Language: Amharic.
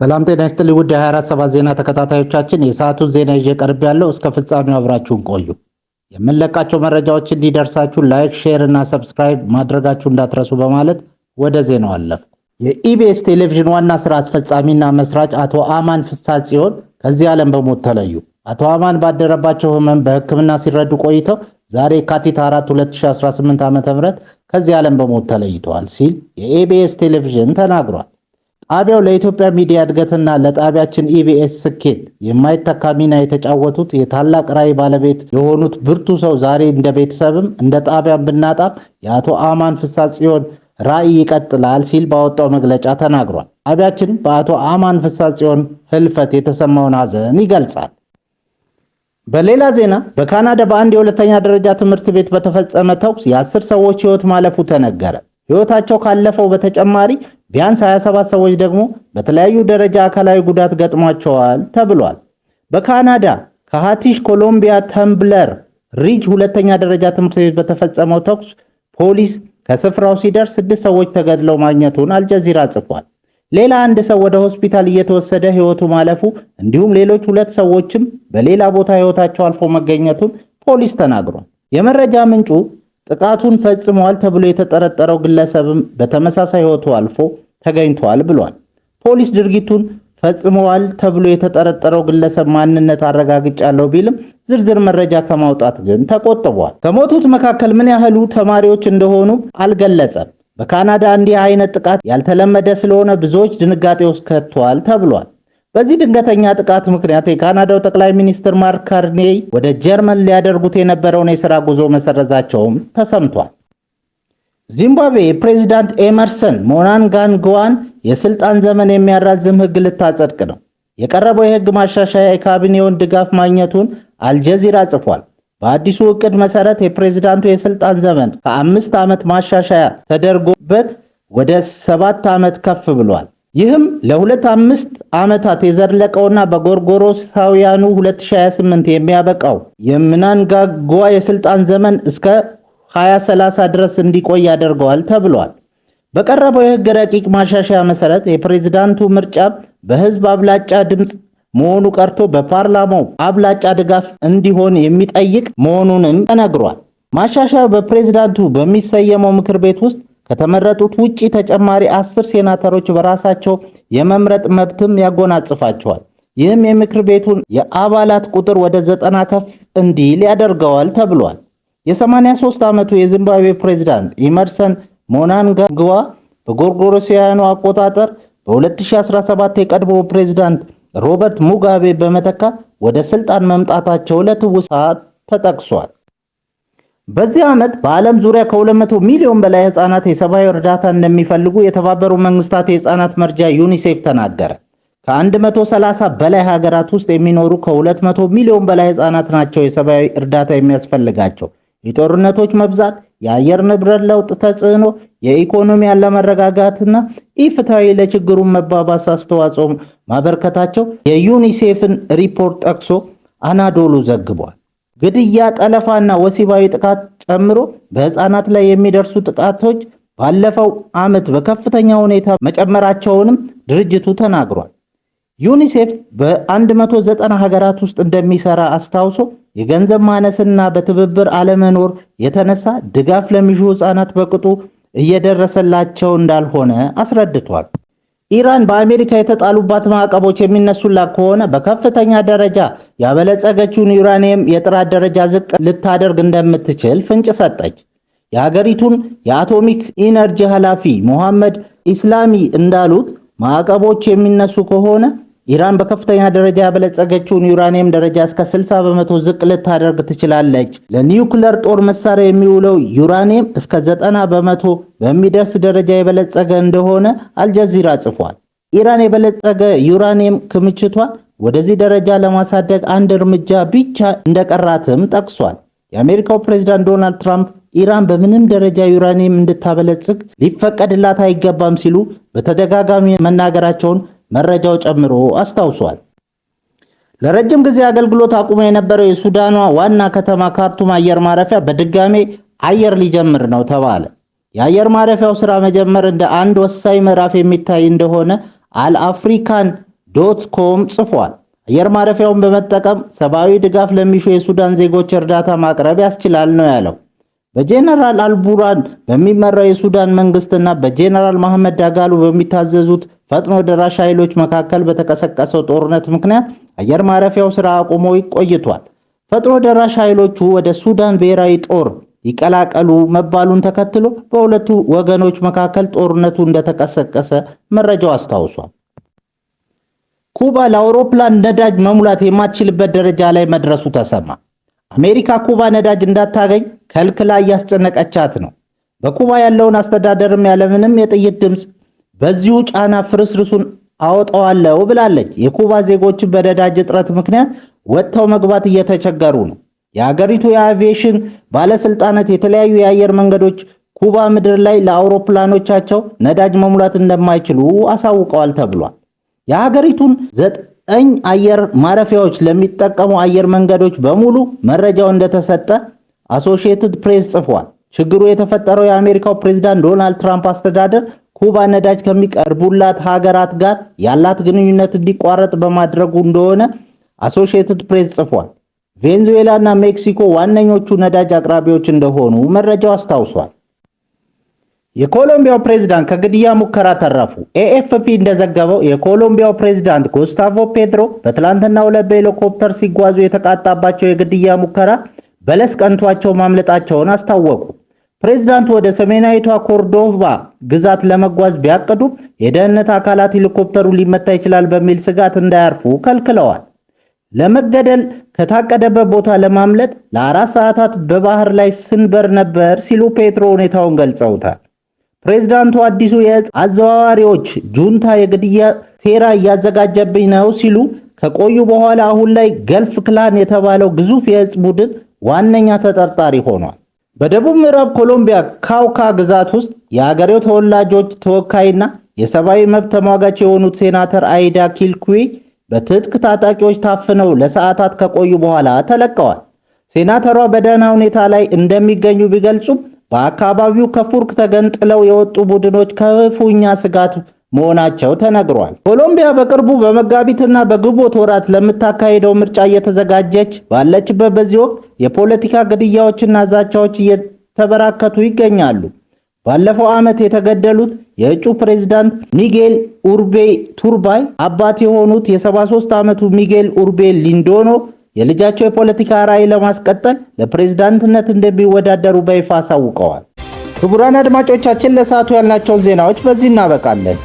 ሰላም ጤና ይስጥልኝ ውድ 24/7 ዜና ተከታታዮቻችን፣ የሰዓቱን ዜና ይዤ ቀርብ ያለው እስከ ፍጻሜው አብራችሁን ቆዩ። የምንለቃቸው መረጃዎች እንዲደርሳችሁ ላይክ፣ ሼር እና ሰብስክራይብ ማድረጋችሁ እንዳትረሱ በማለት ወደ ዜናው አለፍኩ። የኢቢኤስ ቴሌቪዥን ዋና ስራ አስፈጻሚና መስራች አቶ አማን ፍስሐጽዮን ከዚህ ዓለም በሞት ተለዩ። አቶ አማን ባደረባቸው ህመም በሕክምና ሲረዱ ቆይተው ዛሬ የካቲት 4 2018 ዓ.ም ከዚህ ዓለም በሞት ተለይተዋል ሲል የኢቢኤስ ቴሌቪዥን ተናግሯል። ጣቢያው ለኢትዮጵያ ሚዲያ እድገትና ለጣቢያችን ኢቢኤስ ስኬት የማይተካ ሚና የተጫወቱት የታላቅ ራዕይ ባለቤት የሆኑት ብርቱ ሰው ዛሬ እንደ ቤተሰብም እንደ ጣቢያም ብናጣም የአቶ አማን ፍስሐጽዮን ራዕይ ይቀጥላል ሲል ባወጣው መግለጫ ተናግሯል። ጣቢያችን በአቶ አማን ፍስሐጽዮን ህልፈት የተሰማውን ሐዘን ይገልጻል። በሌላ ዜና በካናዳ በአንድ የሁለተኛ ደረጃ ትምህርት ቤት በተፈጸመ ተኩስ የ10 ሰዎች ህይወት ማለፉ ተነገረ። ህይወታቸው ካለፈው በተጨማሪ ቢያንስ 27 ሰዎች ደግሞ በተለያዩ ደረጃ አካላዊ ጉዳት ገጥሟቸዋል ተብሏል። በካናዳ ከሃቲሽ ኮሎምቢያ ተምብለር ሪጅ ሁለተኛ ደረጃ ትምህርት ቤት በተፈጸመው ተኩስ ፖሊስ ከስፍራው ሲደርስ 6 ሰዎች ተገድለው ማግኘቱን አልጀዚራ ጽፏል። ሌላ አንድ ሰው ወደ ሆስፒታል እየተወሰደ ህይወቱ ማለፉ እንዲሁም ሌሎች 2 ሰዎችም በሌላ ቦታ ህይወታቸው አልፎ መገኘቱን ፖሊስ ተናግሯል። የመረጃ ምንጩ ጥቃቱን ፈጽሟል ተብሎ የተጠረጠረው ግለሰብም በተመሳሳይ ህይወቱ አልፎ ተገኝቷል ብሏል። ፖሊስ ድርጊቱን ፈጽሟል ተብሎ የተጠረጠረው ግለሰብ ማንነት አረጋግጫለሁ ቢልም ዝርዝር መረጃ ከማውጣት ግን ተቆጥቧል። ከሞቱት መካከል ምን ያህሉ ተማሪዎች እንደሆኑ አልገለጸም። በካናዳ እንዲህ አይነት ጥቃት ያልተለመደ ስለሆነ ብዙዎች ድንጋጤ ውስጥ ከቷል ተብሏል። በዚህ ድንገተኛ ጥቃት ምክንያት የካናዳው ጠቅላይ ሚኒስትር ማርክ ካርኔይ ወደ ጀርመን ሊያደርጉት የነበረውን የሥራ ጉዞ መሰረዛቸውም ተሰምቷል። ዚምባብዌ ፕሬዝዳንት ኤመርሰን ሞናንጋግዋን የስልጣን ዘመን የሚያራዝም ህግ ልታጸድቅ ነው። የቀረበው የህግ ማሻሻያ የካቢኔውን ድጋፍ ማግኘቱን አልጀዚራ ጽፏል። በአዲሱ እቅድ መሰረት የፕሬዝዳንቱ የስልጣን ዘመን ከ5 ዓመት ማሻሻያ ተደርጎበት ወደ 7 ዓመት ከፍ ብሏል። ይህም ለ5 ዓመታት የዘለቀውና በጎርጎሮሳውያኑ 2028 የሚያበቃው የምናንጋግዋ የስልጣን ዘመን እስከ 2030 ድረስ እንዲቆይ ያደርገዋል ተብሏል። በቀረበው የህግ ረቂቅ ማሻሻያ መሰረት የፕሬዝዳንቱ ምርጫ በህዝብ አብላጫ ድምፅ መሆኑ ቀርቶ በፓርላማው አብላጫ ድጋፍ እንዲሆን የሚጠይቅ መሆኑንም ተነግሯል። ማሻሻያው በፕሬዝዳንቱ በሚሰየመው ምክር ቤት ውስጥ ከተመረጡት ውጪ ተጨማሪ 10 ሴናተሮች በራሳቸው የመምረጥ መብትም ያጎናጽፋቸዋል። ይህም የምክር ቤቱን የአባላት ቁጥር ወደ 90 ከፍ እንዲል ያደርገዋል ተብሏል። የ83 ዓመቱ የዚምባብዌ ፕሬዝዳንት ኢመርሰን ሞናንጋግዋ በጎርጎሮሳውያኑ አቆጣጠር በ2017 የቀድሞ ፕሬዝዳንት ሮበርት ሙጋቤ በመተካት ወደ ስልጣን መምጣታቸው ለትውስታ ተጠቅሷል። በዚህ ዓመት በዓለም ዙሪያ ከ200 ሚሊዮን በላይ ህፃናት የሰብአዊ እርዳታ እንደሚፈልጉ የተባበሩት መንግስታት የህፃናት መርጃ ዩኒሴፍ ተናገረ። ከ130 በላይ ሀገራት ውስጥ የሚኖሩ ከ200 ሚሊዮን በላይ ህፃናት ናቸው የሰብአዊ እርዳታ የሚያስፈልጋቸው። የጦርነቶች መብዛት፣ የአየር ንብረት ለውጥ ተጽዕኖ፣ የኢኮኖሚ አለመረጋጋትና ኢፍትሐዊ ለችግሩ መባባስ አስተዋጽኦ ማበርከታቸው የዩኒሴፍን ሪፖርት ጠቅሶ አናዶሉ ዘግቧል። ግድያ፣ ጠለፋና ወሲባዊ ጥቃት ጨምሮ በህፃናት ላይ የሚደርሱ ጥቃቶች ባለፈው ዓመት በከፍተኛ ሁኔታ መጨመራቸውንም ድርጅቱ ተናግሯል። ዩኒሴፍ በ190 ሀገራት ውስጥ እንደሚሰራ አስታውሶ የገንዘብ ማነስና በትብብር አለመኖር የተነሳ ድጋፍ ለሚሹ ህፃናት በቅጡ እየደረሰላቸው እንዳልሆነ አስረድቷል። ኢራን በአሜሪካ የተጣሉባት ማዕቀቦች የሚነሱላት ከሆነ በከፍተኛ ደረጃ ያበለጸገችውን ዩራኒየም የጥራት ደረጃ ዝቅ ልታደርግ እንደምትችል ፍንጭ ሰጠች። የሀገሪቱን የአቶሚክ ኢነርጂ ኃላፊ ሞሐመድ ኢስላሚ እንዳሉት ማዕቀቦች የሚነሱ ከሆነ ኢራን በከፍተኛ ደረጃ ያበለጸገችውን ዩራኒየም ደረጃ እስከ 60 በመቶ ዝቅ ልታደርግ ትችላለች። ለኒውክሌር ጦር መሳሪያ የሚውለው ዩራኒየም እስከ 90 በመቶ በሚደርስ ደረጃ የበለጸገ እንደሆነ አልጀዚራ ጽፏል። ኢራን የበለጸገ ዩራኒየም ክምችቷን ወደዚህ ደረጃ ለማሳደግ አንድ እርምጃ ብቻ እንደቀራትም ጠቅሷል። የአሜሪካው ፕሬዝዳንት ዶናልድ ትራምፕ ኢራን በምንም ደረጃ ዩራኒየም እንድታበለጽግ ሊፈቀድላት አይገባም ሲሉ በተደጋጋሚ መናገራቸውን መረጃው ጨምሮ አስታውሷል። ለረጅም ጊዜ አገልግሎት አቁሞ የነበረው የሱዳኗ ዋና ከተማ ካርቱም አየር ማረፊያ በድጋሜ አየር ሊጀምር ነው ተባለ። የአየር ማረፊያው ስራ መጀመር እንደ አንድ ወሳኝ ምዕራፍ የሚታይ እንደሆነ አልአፍሪካን ዶት.ኮም ጽፏል። አየር ማረፊያውን በመጠቀም ሰብአዊ ድጋፍ ለሚሹ የሱዳን ዜጎች እርዳታ ማቅረብ ያስችላል ነው ያለው። በጄኔራል አልቡራን በሚመራው የሱዳን መንግስትና በጄኔራል መሐመድ ዳጋሎ በሚታዘዙት ፈጥኖ ደራሽ ኃይሎች መካከል በተቀሰቀሰው ጦርነት ምክንያት አየር ማረፊያው ስራ አቁሞ ቆይቷል። ፈጥኖ ደራሽ ኃይሎቹ ወደ ሱዳን ብሔራዊ ጦር ይቀላቀሉ መባሉን ተከትሎ በሁለቱ ወገኖች መካከል ጦርነቱ እንደተቀሰቀሰ መረጃው አስታውሷል። ኩባ ለአውሮፕላን ነዳጅ መሙላት የማትችልበት ደረጃ ላይ መድረሱ ተሰማ። አሜሪካ ኩባ ነዳጅ እንዳታገኝ ከልክላ እያስጨነቀቻት ነው። በኩባ ያለውን አስተዳደርም ያለምንም የጥይት ድምፅ በዚሁ ጫና ፍርስርሱን አወጣዋለሁ ብላለች። የኩባ ዜጎች በነዳጅ እጥረት ምክንያት ወጥተው መግባት እየተቸገሩ ነው። የሀገሪቱ የአቪዬሽን ባለስልጣናት የተለያዩ የአየር መንገዶች ኩባ ምድር ላይ ለአውሮፕላኖቻቸው ነዳጅ መሙላት እንደማይችሉ አሳውቀዋል ተብሏል። የሀገሪቱን 9 አየር ማረፊያዎች ለሚጠቀሙ አየር መንገዶች በሙሉ መረጃው እንደተሰጠ አሶሺየትድ ፕሬስ ጽፏል። ችግሩ የተፈጠረው የአሜሪካው ፕሬዝዳንት ዶናልድ ትራምፕ አስተዳደር ኩባ ነዳጅ ከሚቀርቡላት ሀገራት ጋር ያላት ግንኙነት እንዲቋረጥ በማድረጉ እንደሆነ አሶሺየትድ ፕሬስ ጽፏል። ቬንዙዌላ እና ሜክሲኮ ዋነኞቹ ነዳጅ አቅራቢዎች እንደሆኑ መረጃው አስታውሷል። የኮሎምቢያው ፕሬዝዳንት ከግድያ ሙከራ ተረፉ። ኤኤፍፒ እንደዘገበው የኮሎምቢያው ፕሬዝዳንት ጉስታቮ ፔትሮ በትላንትናው ዕለት በሄሊኮፕተር ሲጓዙ የተቃጣባቸው የግድያ ሙከራ በለስ ቀንቷቸው ማምለጣቸውን አስታወቁ። ፕሬዝዳንቱ ወደ ሰሜናዊቷ ኮርዶባ ግዛት ለመጓዝ ቢያቅዱም የደህንነት አካላት ሄሊኮፕተሩ ሊመታ ይችላል በሚል ስጋት እንዳያርፉ ከልክለዋል። ለመገደል ከታቀደበት ቦታ ለማምለጥ ለ4 ሰዓታት በባህር ላይ ስንበር ነበር ሲሉ ፔትሮ ሁኔታውን ገልጸውታል። ፕሬዝዳንቱ አዲሱ የእጽ አዘዋዋሪዎች ጁንታ የግድያ ሴራ እያዘጋጀብኝ ነው ሲሉ ከቆዩ በኋላ አሁን ላይ ገልፍ ክላን የተባለው ግዙፍ የእጽ ቡድን ዋነኛ ተጠርጣሪ ሆኗል። በደቡብ ምዕራብ ኮሎምቢያ ካውካ ግዛት ውስጥ የሀገሬው ተወላጆች ተወካይና የሰብአዊ መብት ተሟጋች የሆኑት ሴናተር አይዳ ኪልኩዊ በትጥቅ ታጣቂዎች ታፍነው ለሰዓታት ከቆዩ በኋላ ተለቀዋል። ሴናተሯ በደህና ሁኔታ ላይ እንደሚገኙ ቢገልጹም በአካባቢው ከፉርክ ተገንጥለው የወጡ ቡድኖች ከፍተኛ ስጋት መሆናቸው ተነግሯል። ኮሎምቢያ በቅርቡ በመጋቢትና በግንቦት ወራት ለምታካሄደው ምርጫ እየተዘጋጀች ባለችበት በዚህ ወቅት የፖለቲካ ግድያዎችና ዛቻዎች እየተበራከቱ ይገኛሉ። ባለፈው ዓመት የተገደሉት የእጩ ፕሬዝዳንት ሚጌል ኡርቤ ቱርባይ አባት የሆኑት የ73 ዓመቱ ሚጌል ኡርቤ ሊንዶኖ የልጃቸው የፖለቲካ ራዕይ ለማስቀጠል ለፕሬዝዳንትነት እንደሚወዳደሩ በይፋ አሳውቀዋል። ክቡራን አድማጮቻችን ለሰዓቱ ያልናቸውን ዜናዎች በዚህ እናበቃለን።